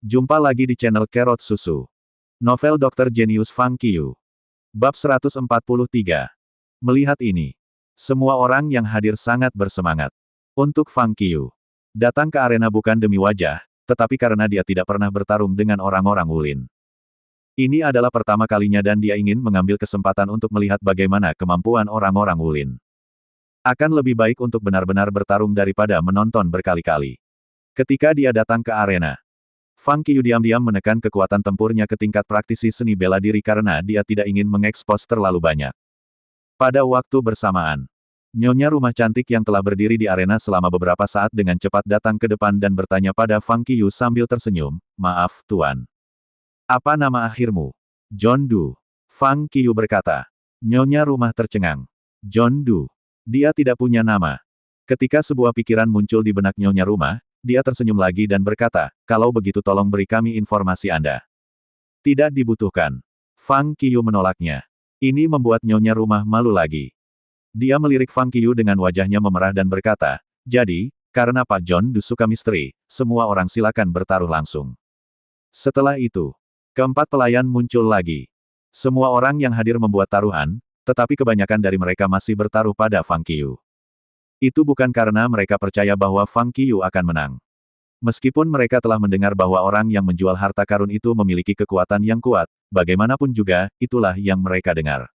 Jumpa lagi di channel Kerot Susu. Novel Dr. Genius Fang Qiu. Bab 143. Melihat ini, semua orang yang hadir sangat bersemangat. Untuk Fang Qiu, datang ke arena bukan demi wajah, tetapi karena dia tidak pernah bertarung dengan orang-orang Wulin. Ini adalah pertama kalinya dan dia ingin mengambil kesempatan untuk melihat bagaimana kemampuan orang-orang Wulin. Akan lebih baik untuk benar-benar bertarung daripada menonton berkali-kali. Ketika dia datang ke arena, Fang Qiu diam-diam menekan kekuatan tempurnya ke tingkat praktisi seni bela diri karena dia tidak ingin mengekspos terlalu banyak. Pada waktu bersamaan, nyonya rumah cantik yang telah berdiri di arena selama beberapa saat dengan cepat datang ke depan dan bertanya pada Fang Qiu sambil tersenyum, "Maaf, Tuan. Apa nama akhirmu?" "John Du." Fang Qiu berkata. Nyonya rumah tercengang. John Du. Dia tidak punya nama. Ketika sebuah pikiran muncul di benak nyonya rumah, dia tersenyum lagi dan berkata, "Kalau begitu tolong beri kami informasi Anda." "Tidak dibutuhkan." Fang Qiu menolaknya. Ini membuat nyonya rumah malu lagi. Dia melirik Fang Qiu dengan wajahnya memerah dan berkata, "Jadi, karena Pak John Du suka misteri, semua orang silakan bertaruh langsung." Setelah itu, keempat pelayan muncul lagi. Semua orang yang hadir membuat taruhan, tetapi kebanyakan dari mereka masih bertaruh pada Fang Qiu. Itu bukan karena mereka percaya bahwa Fang Qiu akan menang. Meskipun mereka telah mendengar bahwa orang yang menjual harta karun itu memiliki kekuatan yang kuat, bagaimanapun juga, itulah yang mereka dengar.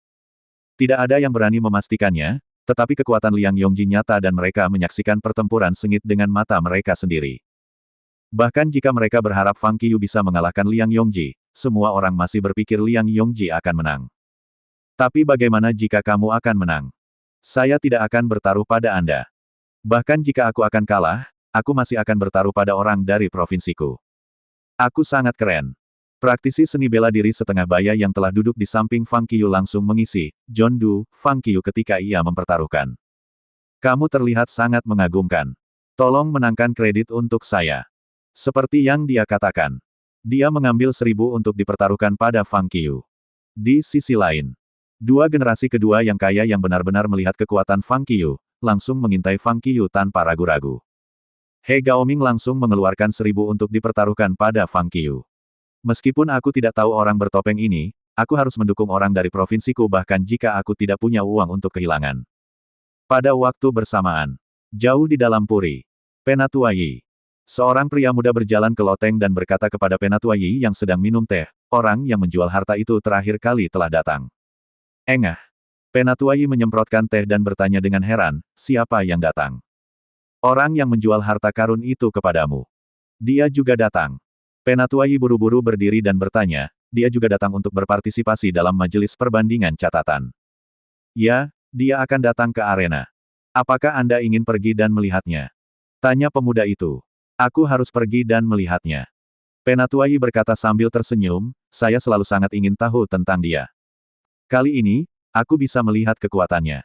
Tidak ada yang berani memastikannya, tetapi kekuatan Liang Yongji nyata dan mereka menyaksikan pertempuran sengit dengan mata mereka sendiri. Bahkan jika mereka berharap Fang Qiu bisa mengalahkan Liang Yongji, semua orang masih berpikir Liang Yongji akan menang. Tapi bagaimana jika kamu akan menang? Saya tidak akan bertaruh pada Anda. Bahkan jika aku akan kalah, aku masih akan bertaruh pada orang dari provinsiku. Aku sangat keren. Praktisi seni bela diri setengah baya yang telah duduk di samping Fang Qiu langsung mengisi, "John Du, Fang Qiu," ketika ia mempertaruhkan. "Kamu terlihat sangat mengagumkan. Tolong menangkan kredit untuk saya." Seperti yang dia katakan. Dia mengambil 1.000 untuk dipertaruhkan pada Fang Qiu. Di sisi lain, dua generasi kedua yang kaya yang benar-benar melihat kekuatan Fang Qiu, langsung mengintai Fang Qiu tanpa ragu-ragu. He Gaoming langsung mengeluarkan 1.000 untuk dipertaruhkan pada Fang Qiu. "Meskipun aku tidak tahu orang bertopeng ini, aku harus mendukung orang dari provinsiku bahkan jika aku tidak punya uang untuk kehilangan." Pada waktu bersamaan, jauh di dalam puri, Penatua Yi. Seorang pria muda berjalan ke loteng dan berkata kepada Penatua Yi yang sedang minum teh, "Orang yang menjual harta itu terakhir kali telah datang." "Engah." Penatua Yi menyemprotkan teh dan bertanya dengan heran, "Siapa yang datang?" "Orang yang menjual harta karun itu kepadamu. Dia juga datang." Penatua Yi buru-buru berdiri dan bertanya, "Dia juga datang untuk berpartisipasi dalam majelis perbandingan catatan." "Ya, dia akan datang ke arena. Apakah Anda ingin pergi dan melihatnya?" tanya pemuda itu. "Aku harus pergi dan melihatnya." Penatua Yi berkata sambil tersenyum, "Saya selalu sangat ingin tahu tentang dia. Kali ini, aku bisa melihat kekuatannya.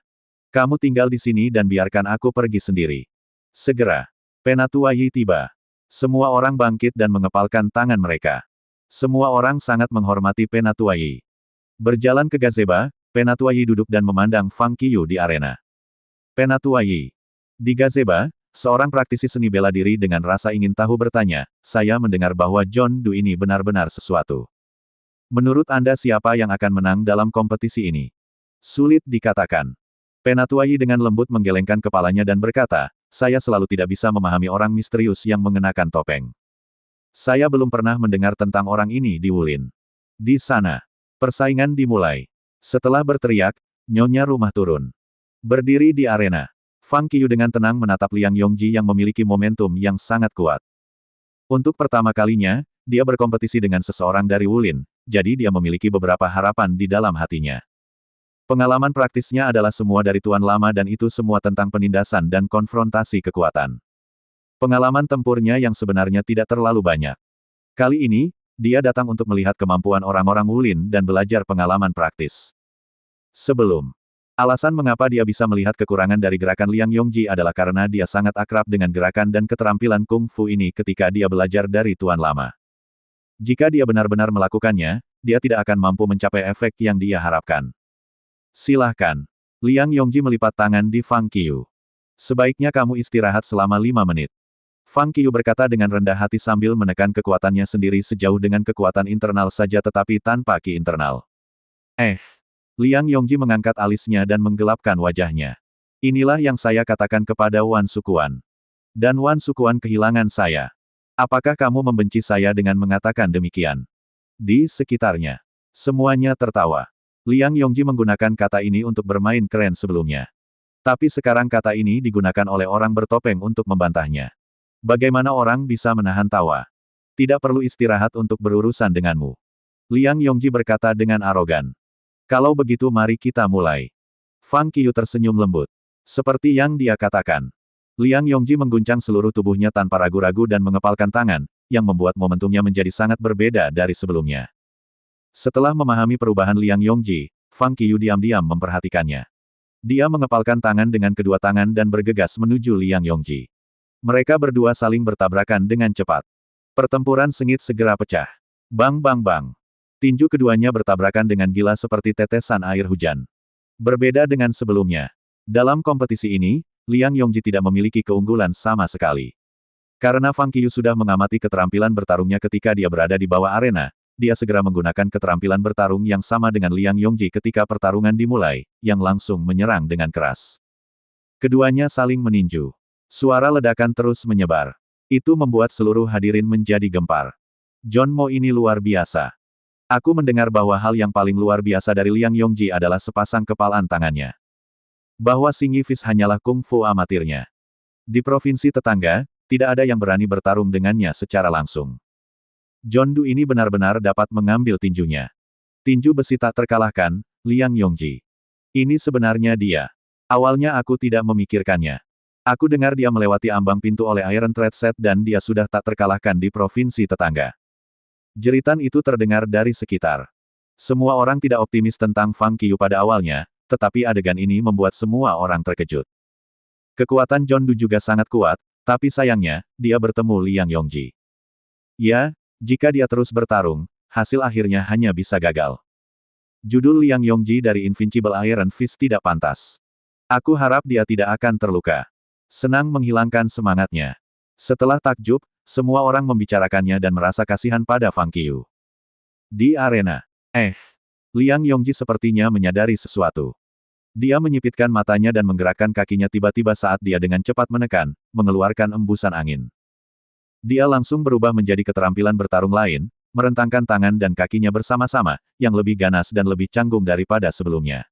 Kamu tinggal di sini dan biarkan aku pergi sendiri." Segera, Penatua Yi tiba. Semua orang bangkit dan mengepalkan tangan mereka. Semua orang sangat menghormati Penatua Yi. Berjalan ke gazebo, Penatua Yi duduk dan memandang Fang Qiu di arena. Penatua Yi. Di gazebo, seorang praktisi seni bela diri dengan rasa ingin tahu bertanya, "Saya mendengar bahwa John Du ini benar-benar sesuatu. Menurut Anda siapa yang akan menang dalam kompetisi ini?" "Sulit dikatakan." Penatua Yi dengan lembut menggelengkan kepalanya dan berkata, "Saya selalu tidak bisa memahami orang misterius yang mengenakan topeng. Saya belum pernah mendengar tentang orang ini di Wulin." Di sana, persaingan dimulai. Setelah berteriak, nyonya rumah turun. Berdiri di arena, Fang Qiu dengan tenang menatap Liang Yongji yang memiliki momentum yang sangat kuat. Untuk pertama kalinya, dia berkompetisi dengan seseorang dari Wulin, jadi dia memiliki beberapa harapan di dalam hatinya. Pengalaman praktisnya adalah semua dari Tuan Lama dan itu semua tentang penindasan dan konfrontasi kekuatan. Pengalaman tempurnya yang sebenarnya tidak terlalu banyak. Kali ini, dia datang untuk melihat kemampuan orang-orang Wulin dan belajar pengalaman praktis. Alasan mengapa dia bisa melihat kekurangan dari gerakan Liang Yongji adalah karena dia sangat akrab dengan gerakan dan keterampilan Kung Fu ini ketika dia belajar dari Tuan Lama. Jika dia benar-benar melakukannya, dia tidak akan mampu mencapai efek yang dia harapkan. "Silahkan." Liang Yongji melipat tangan di Fang Qiu. "Sebaiknya kamu istirahat selama 5 menit. Fang Qiu berkata dengan rendah hati sambil menekan kekuatannya sendiri sejauh dengan kekuatan internal saja tetapi tanpa ki internal. Liang Yongji mengangkat alisnya dan menggelapkan wajahnya. Inilah yang saya katakan kepada Wan Sukuan. Dan Wan Sukuan kehilangan saya. Apakah kamu membenci saya dengan mengatakan demikian? Di sekitarnya, semuanya tertawa. Liang Yongji menggunakan kata ini untuk bermain keren sebelumnya. Tapi sekarang kata ini digunakan oleh orang bertopeng untuk membantahnya. Bagaimana orang bisa menahan tawa? Tidak perlu istirahat untuk berurusan denganmu. Liang Yongji berkata dengan arogan. Kalau begitu mari kita mulai. Fang Qiu tersenyum lembut. Seperti yang dia katakan. Liang Yongji mengguncang seluruh tubuhnya tanpa ragu-ragu dan mengepalkan tangan, yang membuat momentumnya menjadi sangat berbeda dari sebelumnya. Setelah memahami perubahan Liang Yongji, Fang Qiu diam-diam memperhatikannya. Dia mengepalkan tangan dengan kedua tangan dan bergegas menuju Liang Yongji. Mereka berdua saling bertabrakan dengan cepat. Pertempuran sengit segera pecah. Bang bang bang. Tinju keduanya bertabrakan dengan gila seperti tetesan air hujan. Berbeda dengan sebelumnya. Dalam kompetisi ini, Liang Yongji tidak memiliki keunggulan sama sekali. Karena Fang Qiu sudah mengamati keterampilan bertarungnya ketika dia berada di bawah arena, dia segera menggunakan keterampilan bertarung yang sama dengan Liang Yongji ketika pertarungan dimulai, yang langsung menyerang dengan keras. Keduanya saling meninju. Suara ledakan terus menyebar. Itu membuat seluruh hadirin menjadi gempar. John Mo ini luar biasa. Aku mendengar bahwa hal yang paling luar biasa dari Liang Yongji adalah sepasang kepalan tangannya. Bahwa Xing Yifis hanyalah kungfu amatirnya. Di provinsi tetangga, tidak ada yang berani bertarung dengannya secara langsung. John Du ini benar-benar dapat mengambil tinjunya. Tinju besi tak terkalahkan, Liang Yongji. Ini sebenarnya dia. Awalnya aku tidak memikirkannya. Aku dengar dia melewati ambang pintu oleh Iron Trade Set dan dia sudah tak terkalahkan di provinsi tetangga. Jeritan itu terdengar dari sekitar. Semua orang tidak optimis tentang Fang Qiu pada awalnya, tetapi adegan ini membuat semua orang terkejut. Kekuatan John Du juga sangat kuat, tapi sayangnya, dia bertemu Liang Yongji. Ya, jika dia terus bertarung, hasil akhirnya hanya bisa gagal. Judul Liang Yongji dari Invincible Iron Fist tidak pantas. Aku harap dia tidak akan terluka. Senang menghilangkan semangatnya. Setelah takjub, semua orang membicarakannya dan merasa kasihan pada Fang Qiu. Di arena. Liang Yongji sepertinya menyadari sesuatu. Dia menyipitkan matanya dan menggerakkan kakinya tiba-tiba saat dia dengan cepat menekan, mengeluarkan embusan angin. Dia langsung berubah menjadi keterampilan bertarung lain, merentangkan tangan dan kakinya bersama-sama, yang lebih ganas dan lebih canggung daripada sebelumnya.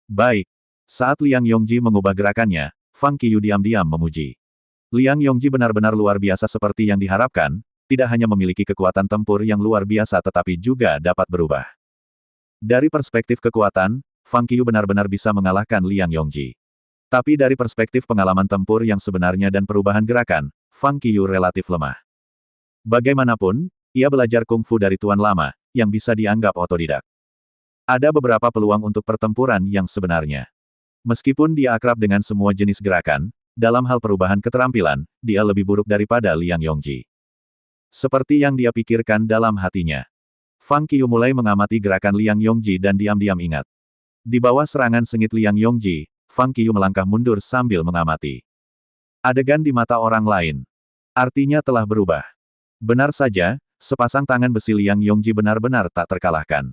Baik. Saat Liang Yongji mengubah gerakannya, Fang Qiu diam-diam memuji. Liang Yongji benar-benar luar biasa seperti yang diharapkan, tidak hanya memiliki kekuatan tempur yang luar biasa tetapi juga dapat berubah. Dari perspektif kekuatan, Fang Qiu benar-benar bisa mengalahkan Liang Yongji. Tapi dari perspektif pengalaman tempur yang sebenarnya dan perubahan gerakan, Fang Qiu relatif lemah. Bagaimanapun, ia belajar kungfu dari Tuan Lama, yang bisa dianggap otodidak. Ada beberapa peluang untuk pertempuran yang sebenarnya. Meskipun dia akrab dengan semua jenis gerakan, dalam hal perubahan keterampilan, dia lebih buruk daripada Liang Yongji. Seperti yang dia pikirkan dalam hatinya. Fang Qiu mulai mengamati gerakan Liang Yongji dan diam-diam ingat. Di bawah serangan sengit Liang Yongji, Fang Qiu melangkah mundur sambil mengamati. Adegan di mata orang lain. Artinya telah berubah. Benar saja, sepasang tangan besi Liang Yongji benar-benar tak terkalahkan.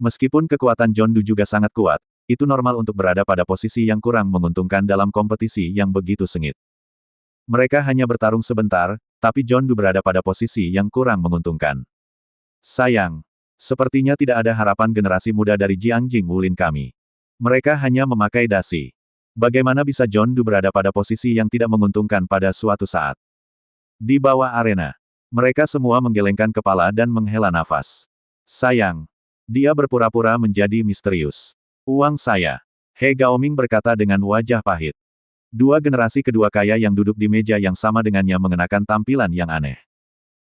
Meskipun kekuatan John Du juga sangat kuat, itu normal untuk berada pada posisi yang kurang menguntungkan dalam kompetisi yang begitu sengit. Mereka hanya bertarung sebentar, tapi John Du berada pada posisi yang kurang menguntungkan. Sayang. Sepertinya tidak ada harapan generasi muda dari Jiangjing Wulin kami. Mereka hanya memakai dasi. Bagaimana bisa John Du berada pada posisi yang tidak menguntungkan pada suatu saat? Di bawah arena. Mereka semua menggelengkan kepala dan menghela nafas. Sayang. Dia berpura-pura menjadi misterius. Uang saya. He Gaoming berkata dengan wajah pahit. Dua generasi kedua kaya yang duduk di meja yang sama dengannya mengenakan tampilan yang aneh.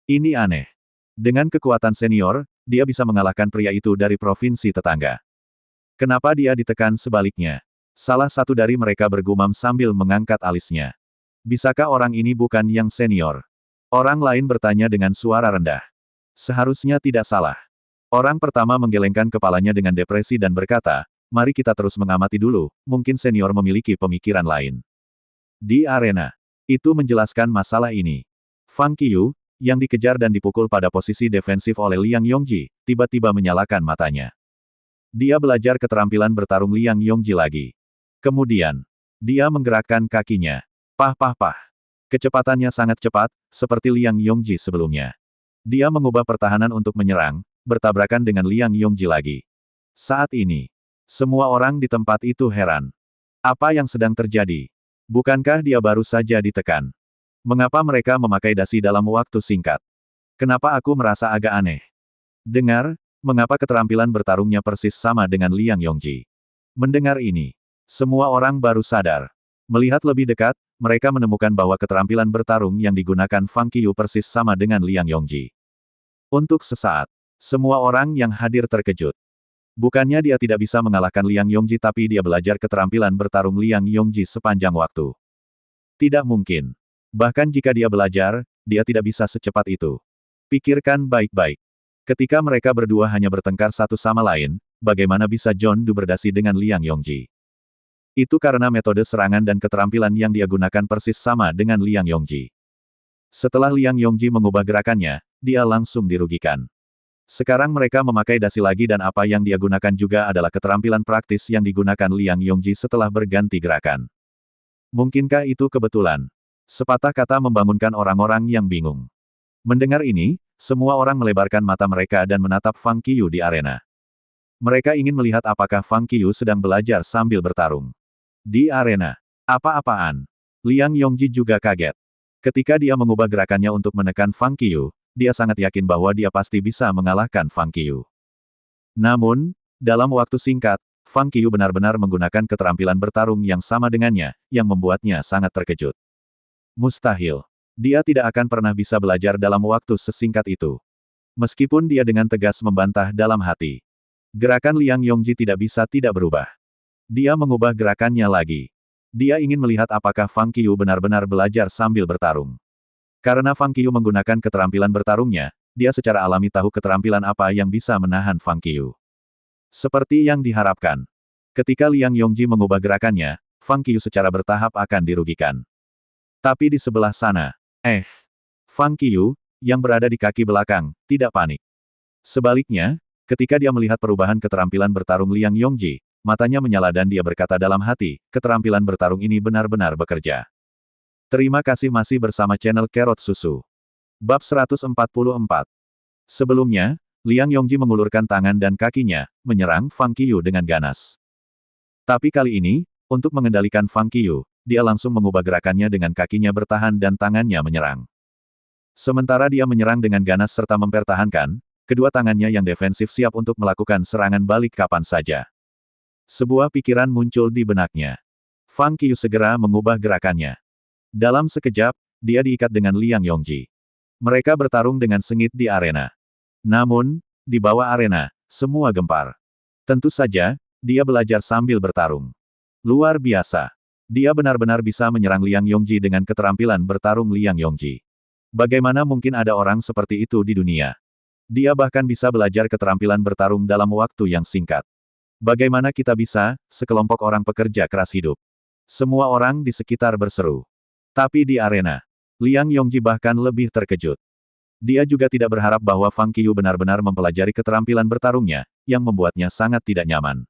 Ini aneh. Dengan kekuatan senior, dia bisa mengalahkan pria itu dari provinsi tetangga. Kenapa dia ditekan sebaliknya? Salah satu dari mereka bergumam sambil mengangkat alisnya. Bisakah orang ini bukan yang senior? Orang lain bertanya dengan suara rendah. Seharusnya tidak salah. Orang pertama menggelengkan kepalanya dengan depresi dan berkata, mari kita terus mengamati dulu, mungkin senior memiliki pemikiran lain. Di arena. Itu menjelaskan masalah ini. Fang Qiu, yang dikejar dan dipukul pada posisi defensif oleh Liang Yongji, tiba-tiba menyalakan matanya. Dia belajar keterampilan bertarung Liang Yongji lagi. Kemudian, dia menggerakkan kakinya. Pah pah pah. Kecepatannya sangat cepat, seperti Liang Yongji sebelumnya. Dia mengubah pertahanan untuk menyerang, bertabrakan dengan Liang Yongji lagi. Saat ini, semua orang di tempat itu heran. Apa yang sedang terjadi? Bukankah dia baru saja ditekan? Mengapa mereka memakai dasi dalam waktu singkat? Kenapa aku merasa agak aneh? Dengar, mengapa keterampilan bertarungnya persis sama dengan Liang Yongji? Mendengar ini, semua orang baru sadar. Melihat lebih dekat, mereka menemukan bahwa keterampilan bertarung yang digunakan Fang Qiu persis sama dengan Liang Yongji. Untuk sesaat, semua orang yang hadir terkejut. Bukannya dia tidak bisa mengalahkan Liang Yongji, tapi dia belajar keterampilan bertarung Liang Yongji sepanjang waktu. Tidak mungkin. Bahkan jika dia belajar, dia tidak bisa secepat itu. Pikirkan baik-baik. Ketika mereka berdua hanya bertengkar satu sama lain, bagaimana bisa John Du berdasi dengan Liang Yongji? Itu karena metode serangan dan keterampilan yang dia gunakan persis sama dengan Liang Yongji. Setelah Liang Yongji mengubah gerakannya, dia langsung dirugikan. Sekarang mereka memakai dasi lagi dan apa yang dia gunakan juga adalah keterampilan praktis yang digunakan Liang Yongji setelah berganti gerakan. Mungkinkah itu kebetulan? Sepatah kata membangunkan orang-orang yang bingung. Mendengar ini, semua orang melebarkan mata mereka dan menatap Fang Qiu di arena. Mereka ingin melihat apakah Fang Qiu sedang belajar sambil bertarung. Di arena. Apa-apaan? Liang Yongji juga kaget. Ketika dia mengubah gerakannya untuk menekan Fang Qiu, dia sangat yakin bahwa dia pasti bisa mengalahkan Fang Qiu. Namun, dalam waktu singkat, Fang Qiu benar-benar menggunakan keterampilan bertarung yang sama dengannya, yang membuatnya sangat terkejut. Mustahil. Dia tidak akan pernah bisa belajar dalam waktu sesingkat itu. Meskipun dia dengan tegas membantah dalam hati. Gerakan Liang Yongji tidak bisa tidak berubah. Dia mengubah gerakannya lagi. Dia ingin melihat apakah Fang Qiu benar-benar belajar sambil bertarung. Karena Fang Qiu menggunakan keterampilan bertarungnya, dia secara alami tahu keterampilan apa yang bisa menahan Fang Qiu. Seperti yang diharapkan. Ketika Liang Yongji mengubah gerakannya, Fang Qiu secara bertahap akan dirugikan. Tapi di sebelah sana, Fang Qiu, yang berada di kaki belakang, tidak panik. Sebaliknya, ketika dia melihat perubahan keterampilan bertarung Liang Yongji, matanya menyala dan dia berkata dalam hati, keterampilan bertarung ini benar-benar bekerja. Terima kasih masih bersama channel Carrot Susu. Bab 144. Sebelumnya, Liang Yongji mengulurkan tangan dan kakinya, menyerang Fang Qiu dengan ganas. Tapi kali ini, untuk mengendalikan Fang Qiu, dia langsung mengubah gerakannya dengan kakinya bertahan dan tangannya menyerang. Sementara dia menyerang dengan ganas serta mempertahankan, kedua tangannya yang defensif siap untuk melakukan serangan balik kapan saja. Sebuah pikiran muncul di benaknya. Fang Qiu segera mengubah gerakannya. Dalam sekejap, dia diikat dengan Liang Yongji. Mereka bertarung dengan sengit di arena. Namun, di bawah arena, semua gempar. Tentu saja, dia belajar sambil bertarung. Luar biasa. Dia benar-benar bisa menyerang Liang Yongji dengan keterampilan bertarung Liang Yongji. Bagaimana mungkin ada orang seperti itu di dunia? Dia bahkan bisa belajar keterampilan bertarung dalam waktu yang singkat. Bagaimana kita bisa, sekelompok orang pekerja keras hidup? Semua orang di sekitar berseru. Tapi di arena, Liang Yongji bahkan lebih terkejut. Dia juga tidak berharap bahwa Fang Qiu benar-benar mempelajari keterampilan bertarungnya, yang membuatnya sangat tidak nyaman.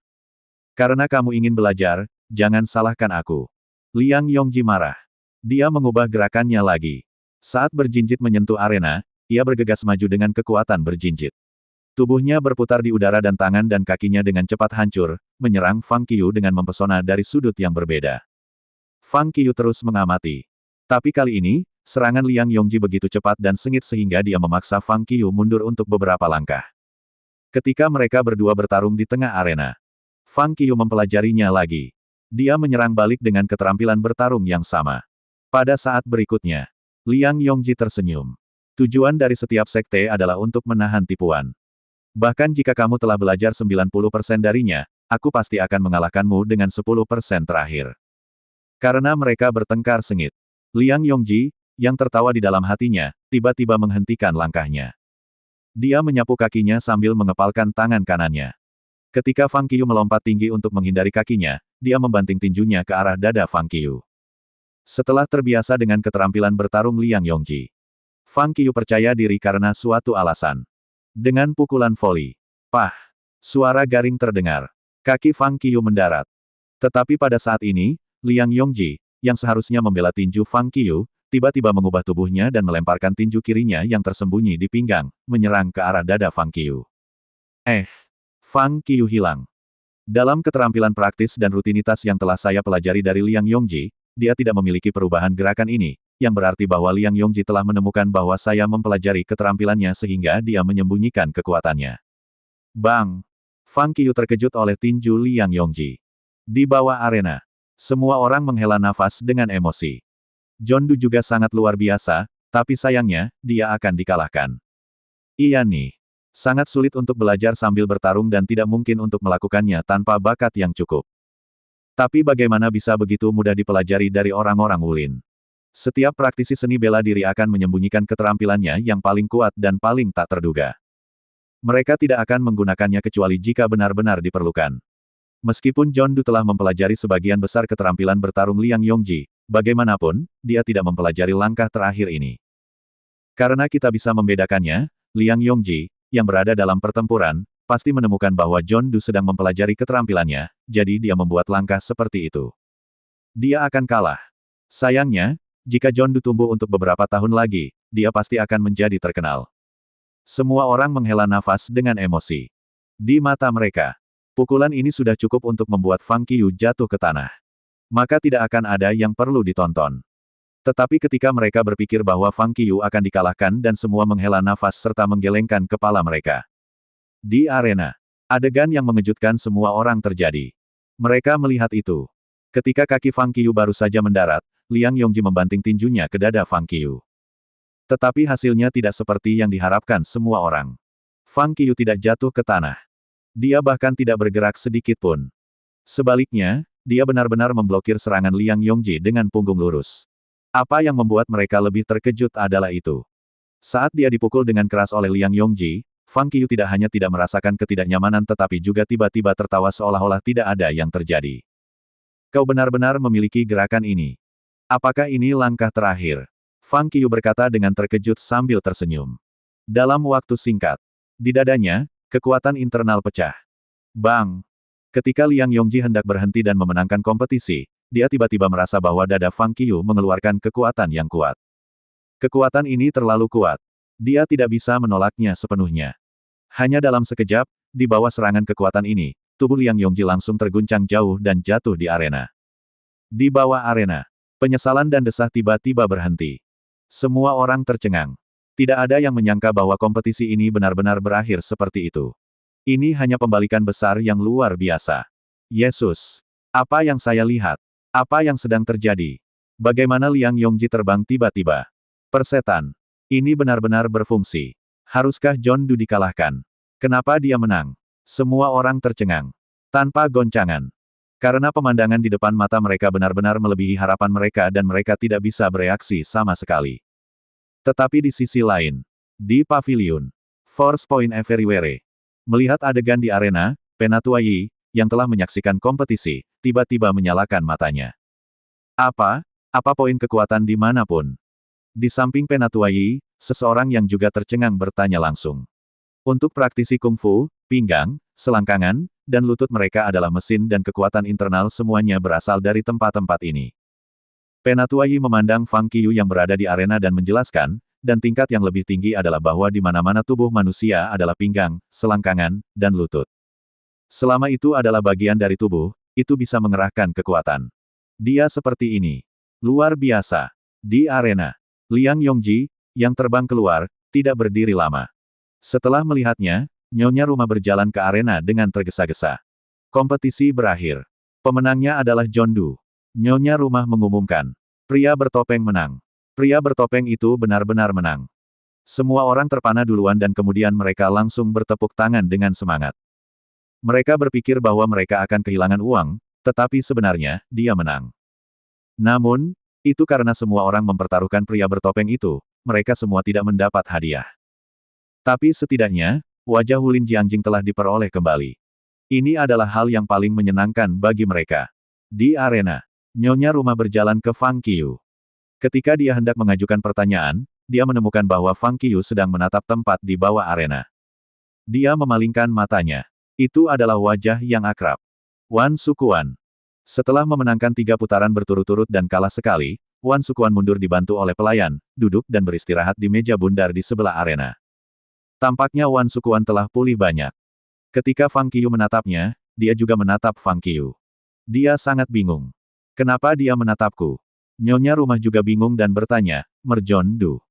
Karena kamu ingin belajar, jangan salahkan aku. Liang Yongji marah. Dia mengubah gerakannya lagi. Saat berjinjit menyentuh arena, ia bergegas maju dengan kekuatan berjinjit. Tubuhnya berputar di udara dan tangan dan kakinya dengan cepat hancur, menyerang Fang Qiu dengan mempesona dari sudut yang berbeda. Fang Qiu terus mengamati. Tapi kali ini, serangan Liang Yongji begitu cepat dan sengit sehingga dia memaksa Fang Qiu mundur untuk beberapa langkah. Ketika mereka berdua bertarung di tengah arena, Fang Qiu mempelajarinya lagi. Dia menyerang balik dengan keterampilan bertarung yang sama. Pada saat berikutnya, Liang Yongji tersenyum. Tujuan dari setiap sekte adalah untuk menahan tipuan. Bahkan jika kamu telah belajar 90% darinya, aku pasti akan mengalahkanmu dengan 10% terakhir. Karena mereka bertengkar sengit. Liang Yongji, yang tertawa di dalam hatinya, tiba-tiba menghentikan langkahnya. Dia menyapu kakinya sambil mengepalkan tangan kanannya. Ketika Fang Qiu melompat tinggi untuk menghindari kakinya, dia membanting tinjunya ke arah dada Fang Qiu. Setelah terbiasa dengan keterampilan bertarung Liang Yongji, Fang Qiu percaya diri karena suatu alasan. Dengan pukulan voli, pah, suara garing terdengar. Kaki Fang Qiu mendarat. Tetapi pada saat ini, Liang Yongji, yang seharusnya membela tinju Fang Qiu, tiba-tiba mengubah tubuhnya dan melemparkan tinju kirinya yang tersembunyi di pinggang, menyerang ke arah dada Fang Qiu. Fang Qiu hilang. Dalam keterampilan praktis dan rutinitas yang telah saya pelajari dari Liang Yongji, dia tidak memiliki perubahan gerakan ini, yang berarti bahwa Liang Yongji telah menemukan bahwa saya mempelajari keterampilannya sehingga dia menyembunyikan kekuatannya. Bang! Fang Qiu terkejut oleh tinju Liang Yongji. Di bawah arena, semua orang menghela nafas dengan emosi. John Du juga sangat luar biasa, tapi sayangnya, dia akan dikalahkan. Iya nih. Sangat sulit untuk belajar sambil bertarung dan tidak mungkin untuk melakukannya tanpa bakat yang cukup. Tapi bagaimana bisa begitu mudah dipelajari dari orang-orang ulin? Setiap praktisi seni bela diri akan menyembunyikan keterampilannya yang paling kuat dan paling tak terduga. Mereka tidak akan menggunakannya kecuali jika benar-benar diperlukan. Meskipun John Du telah mempelajari sebagian besar keterampilan bertarung Liang Yongji, bagaimanapun, dia tidak mempelajari langkah terakhir ini. Karena kita bisa membedakannya, Liang Yongji, yang berada dalam pertempuran, pasti menemukan bahwa John Du sedang mempelajari keterampilannya, jadi dia membuat langkah seperti itu. Dia akan kalah. Sayangnya, jika John Du tumbuh untuk beberapa tahun lagi, dia pasti akan menjadi terkenal. Semua orang menghela nafas dengan emosi. Di mata mereka, pukulan ini sudah cukup untuk membuat Fang Qiu jatuh ke tanah. Maka tidak akan ada yang perlu ditonton. Tetapi ketika mereka berpikir bahwa Fang Qiu akan dikalahkan dan semua menghela nafas serta menggelengkan kepala mereka. Di arena, adegan yang mengejutkan semua orang terjadi. Mereka melihat itu. Ketika kaki Fang Qiu baru saja mendarat, Liang Yongji membanting tinjunya ke dada Fang Qiu. Tetapi hasilnya tidak seperti yang diharapkan semua orang. Fang Qiu tidak jatuh ke tanah. Dia bahkan tidak bergerak sedikit pun. Sebaliknya, dia benar-benar memblokir serangan Liang Yongji dengan punggung lurus. Apa yang membuat mereka lebih terkejut adalah itu. Saat dia dipukul dengan keras oleh Liang Yongji, Fang Qiu tidak hanya tidak merasakan ketidaknyamanan tetapi juga tiba-tiba tertawa seolah-olah tidak ada yang terjadi. Kau benar-benar memiliki gerakan ini. Apakah ini langkah terakhir? Fang Qiu berkata dengan terkejut sambil tersenyum. Dalam waktu singkat, di dadanya, kekuatan internal pecah. Bang! Ketika Liang Yongji hendak berhenti dan memenangkan kompetisi, dia tiba-tiba merasa bahwa dada Fang Qiu mengeluarkan kekuatan yang kuat. Kekuatan ini terlalu kuat. Dia tidak bisa menolaknya sepenuhnya. Hanya dalam sekejap, di bawah serangan kekuatan ini, tubuh Liang Yongji langsung terguncang jauh dan jatuh di arena. Di bawah arena, penyesalan dan desah tiba-tiba berhenti. Semua orang tercengang. Tidak ada yang menyangka bahwa kompetisi ini benar-benar berakhir seperti itu. Ini hanya pembalikan besar yang luar biasa. Yesus! Apa yang saya lihat? Apa yang sedang terjadi? Bagaimana Liang Yongji terbang tiba-tiba? Persetan. Ini benar-benar berfungsi. Haruskah John Du dikalahkan? Kenapa dia menang? Semua orang tercengang. Tanpa goncangan. Karena pemandangan di depan mata mereka benar-benar melebihi harapan mereka dan mereka tidak bisa bereaksi sama sekali. Tetapi di sisi lain, di pavilion, Force Point Everywhere, melihat adegan di arena, Penatua Yi, yang telah menyaksikan kompetisi, tiba-tiba menyalakan matanya. Apa poin kekuatan dimanapun? Di samping Penatua Yi, seseorang yang juga tercengang bertanya langsung. Untuk praktisi kungfu, pinggang, selangkangan, dan lutut mereka adalah mesin dan kekuatan internal semuanya berasal dari tempat-tempat ini. Penatua Yi memandang Fang Qiu yang berada di arena dan menjelaskan, dan tingkat yang lebih tinggi adalah bahwa di mana-mana tubuh manusia adalah pinggang, selangkangan, dan lutut. Selama itu adalah bagian dari tubuh, itu bisa mengerahkan kekuatan. Dia seperti ini. Luar biasa. Di arena, Liang Yongji, yang terbang keluar, tidak berdiri lama. Setelah melihatnya, Nyonya Rumah berjalan ke arena dengan tergesa-gesa. Kompetisi berakhir. Pemenangnya adalah John Du. Nyonya Rumah mengumumkan. Pria bertopeng menang. Pria bertopeng itu benar-benar menang. Semua orang terpana duluan dan kemudian mereka langsung bertepuk tangan dengan semangat. Mereka berpikir bahwa mereka akan kehilangan uang, tetapi sebenarnya, dia menang. Namun, itu karena semua orang mempertaruhkan pria bertopeng itu, mereka semua tidak mendapat hadiah. Tapi setidaknya, wajah Wulin Jiangjing telah diperoleh kembali. Ini adalah hal yang paling menyenangkan bagi mereka. Di arena, Nyonya Rumah berjalan ke Fang Qiu. Ketika dia hendak mengajukan pertanyaan, dia menemukan bahwa Fang Qiu sedang menatap tempat di bawah arena. Dia memalingkan matanya. Itu adalah wajah yang akrab. Wan Sukuan. Setelah memenangkan 3 putaran berturut-turut dan kalah sekali, Wan Sukuan mundur dibantu oleh pelayan, duduk dan beristirahat di meja bundar di sebelah arena. Tampaknya Wan Sukuan telah pulih banyak. Ketika Fang Qiu menatapnya, dia juga menatap Fang Qiu. Dia sangat bingung. Kenapa dia menatapku? Nyonya rumah juga bingung dan bertanya, Merjon Du.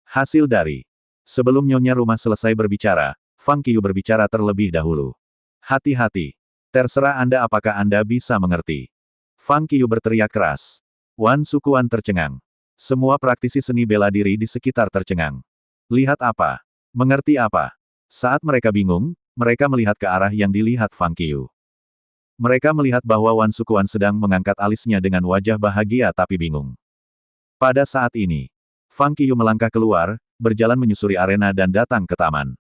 Hasil dari. Sebelum Nyonya rumah selesai berbicara, Fang Qiu berbicara terlebih dahulu. Hati-hati. Terserah Anda apakah Anda bisa mengerti. Fang Qiu berteriak keras. Wan Sukuan tercengang. Semua praktisi seni bela diri di sekitar tercengang. Lihat apa? Mengerti apa? Saat mereka bingung, mereka melihat ke arah yang dilihat Fang Qiu. Mereka melihat bahwa Wan Sukuan sedang mengangkat alisnya dengan wajah bahagia tapi bingung. Pada saat ini, Fang Qiu melangkah keluar, berjalan menyusuri arena dan datang ke taman.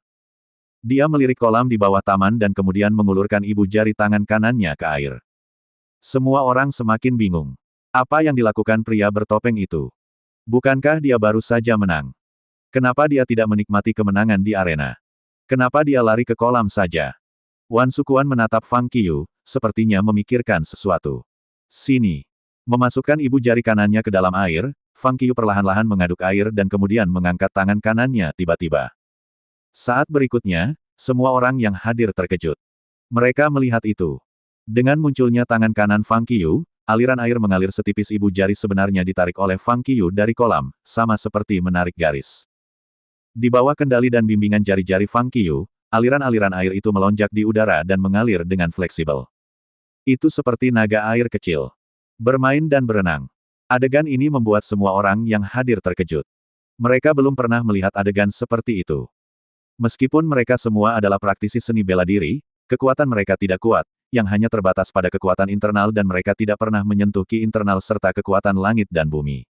Dia melirik kolam di bawah taman dan kemudian mengulurkan ibu jari tangan kanannya ke air. Semua orang semakin bingung. Apa yang dilakukan pria bertopeng itu? Bukankah dia baru saja menang? Kenapa dia tidak menikmati kemenangan di arena? Kenapa dia lari ke kolam saja? Wan Sukuan menatap Fang Qiu, sepertinya memikirkan sesuatu. Sini. Memasukkan ibu jari kanannya ke dalam air, Fang Qiu perlahan-lahan mengaduk air dan kemudian mengangkat tangan kanannya tiba-tiba. Saat berikutnya, semua orang yang hadir terkejut. Mereka melihat itu. Dengan munculnya tangan kanan Fang Qiu, aliran air mengalir setipis ibu jari sebenarnya ditarik oleh Fang Qiu dari kolam, sama seperti menarik garis. Di bawah kendali dan bimbingan jari-jari Fang Qiu, aliran-aliran air itu melonjak di udara dan mengalir dengan fleksibel. Itu seperti naga air kecil. Bermain dan berenang. Adegan ini membuat semua orang yang hadir terkejut. Mereka belum pernah melihat adegan seperti itu. Meskipun mereka semua adalah praktisi seni bela diri, kekuatan mereka tidak kuat, yang hanya terbatas pada kekuatan internal dan mereka tidak pernah menyentuh ki internal serta kekuatan langit dan bumi.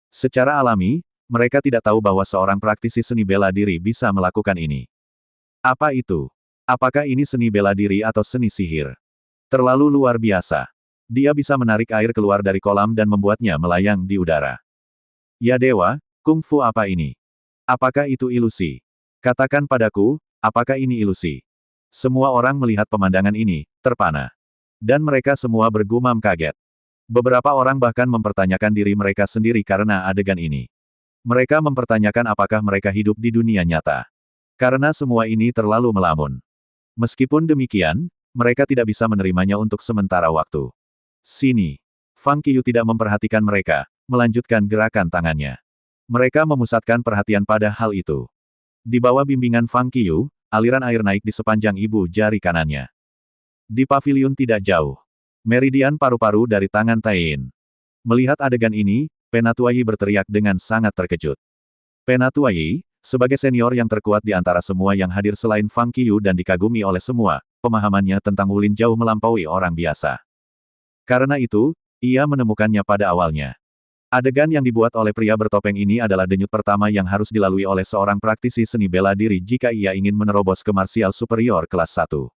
Secara alami, mereka tidak tahu bahwa seorang praktisi seni bela diri bisa melakukan ini. Apa itu? Apakah ini seni bela diri atau seni sihir? Terlalu luar biasa. Dia bisa menarik air keluar dari kolam dan membuatnya melayang di udara. Ya dewa, kungfu apa ini? Apakah itu ilusi? Katakan padaku, apakah ini ilusi? Semua orang melihat pemandangan ini, terpana. Dan mereka semua bergumam kaget. Beberapa orang bahkan mempertanyakan diri mereka sendiri karena adegan ini. Mereka mempertanyakan apakah mereka hidup di dunia nyata. Karena semua ini terlalu melamun. Meskipun demikian, mereka tidak bisa menerimanya untuk sementara waktu. Sini. Fang Qiu tidak memperhatikan mereka, melanjutkan gerakan tangannya. Mereka memusatkan perhatian pada hal itu. Di bawah bimbingan Fang Qiu, aliran air naik di sepanjang ibu jari kanannya. Di paviliun tidak jauh. Meridian paru-paru dari tangan Taiyin. Melihat adegan ini, Penatuai berteriak dengan sangat terkejut. Penatuai, sebagai senior yang terkuat di antara semua yang hadir selain Fang Qiu dan dikagumi oleh semua, pemahamannya tentang Wulin jauh melampaui orang biasa. Karena itu, ia menemukannya pada awalnya. Adegan yang dibuat oleh pria bertopeng ini adalah denyut pertama yang harus dilalui oleh seorang praktisi seni bela diri jika ia ingin menerobos ke marsial superior kelas 1.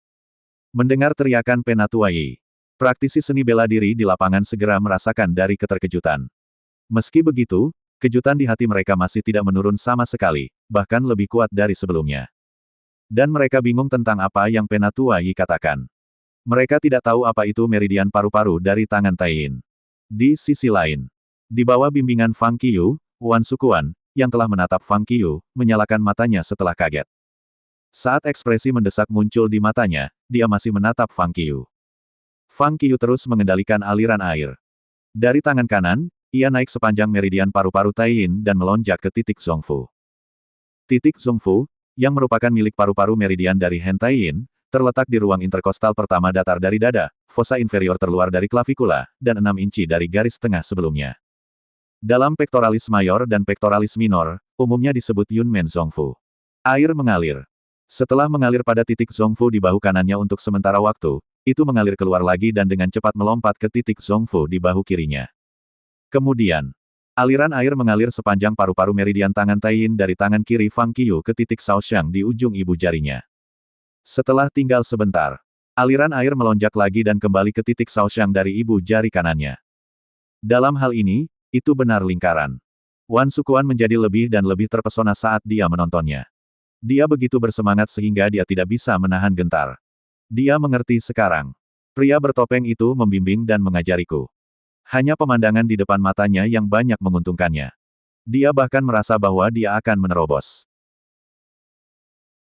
Mendengar teriakan Penatuai, praktisi seni bela diri di lapangan segera merasakan dari keterkejutan. Meski begitu, kejutan di hati mereka masih tidak menurun sama sekali, bahkan lebih kuat dari sebelumnya. Dan mereka bingung tentang apa yang Penatuai katakan. Mereka tidak tahu apa itu meridian paru-paru dari tangan Taiyin. Di sisi lain, di bawah bimbingan Fang Qiu, Wan Sukuan, yang telah menatap Fang Qiu, menyalakan matanya setelah kaget. Saat ekspresi mendesak muncul di matanya, dia masih menatap Fang Qiu. Fang Qiu terus mengendalikan aliran air. Dari tangan kanan, ia naik sepanjang meridian paru-paru Taiyin dan melonjak ke titik Zhongfu. Titik Zhongfu, yang merupakan milik paru-paru meridian dari Hen Taiyin, terletak di ruang interkostal pertama datar dari dada, fosa inferior terluar dari klavikula, dan 6 inci dari garis tengah sebelumnya. Dalam pektoralis mayor dan pektoralis minor, umumnya disebut Yunmen Zhongfu. Air mengalir. Setelah mengalir pada titik Zhongfu di bahu kanannya untuk sementara waktu, itu mengalir keluar lagi dan dengan cepat melompat ke titik Zhongfu di bahu kirinya. Kemudian, aliran air mengalir sepanjang paru-paru meridian tangan Taiyin dari tangan kiri Fang Qiu ke titik Shaoxiang di ujung ibu jarinya. Setelah tinggal sebentar, aliran air melonjak lagi dan kembali ke titik Shaoxiang dari ibu jari kanannya. Dalam hal ini, Itu benar lingkaran. Wan Sukuan menjadi lebih dan lebih terpesona saat dia menontonnya. Dia begitu bersemangat sehingga dia tidak bisa menahan gentar. Dia mengerti sekarang. Pria bertopeng itu membimbing dan mengajariku. Hanya pemandangan di depan matanya yang banyak menguntungkannya. Dia bahkan merasa bahwa dia akan menerobos.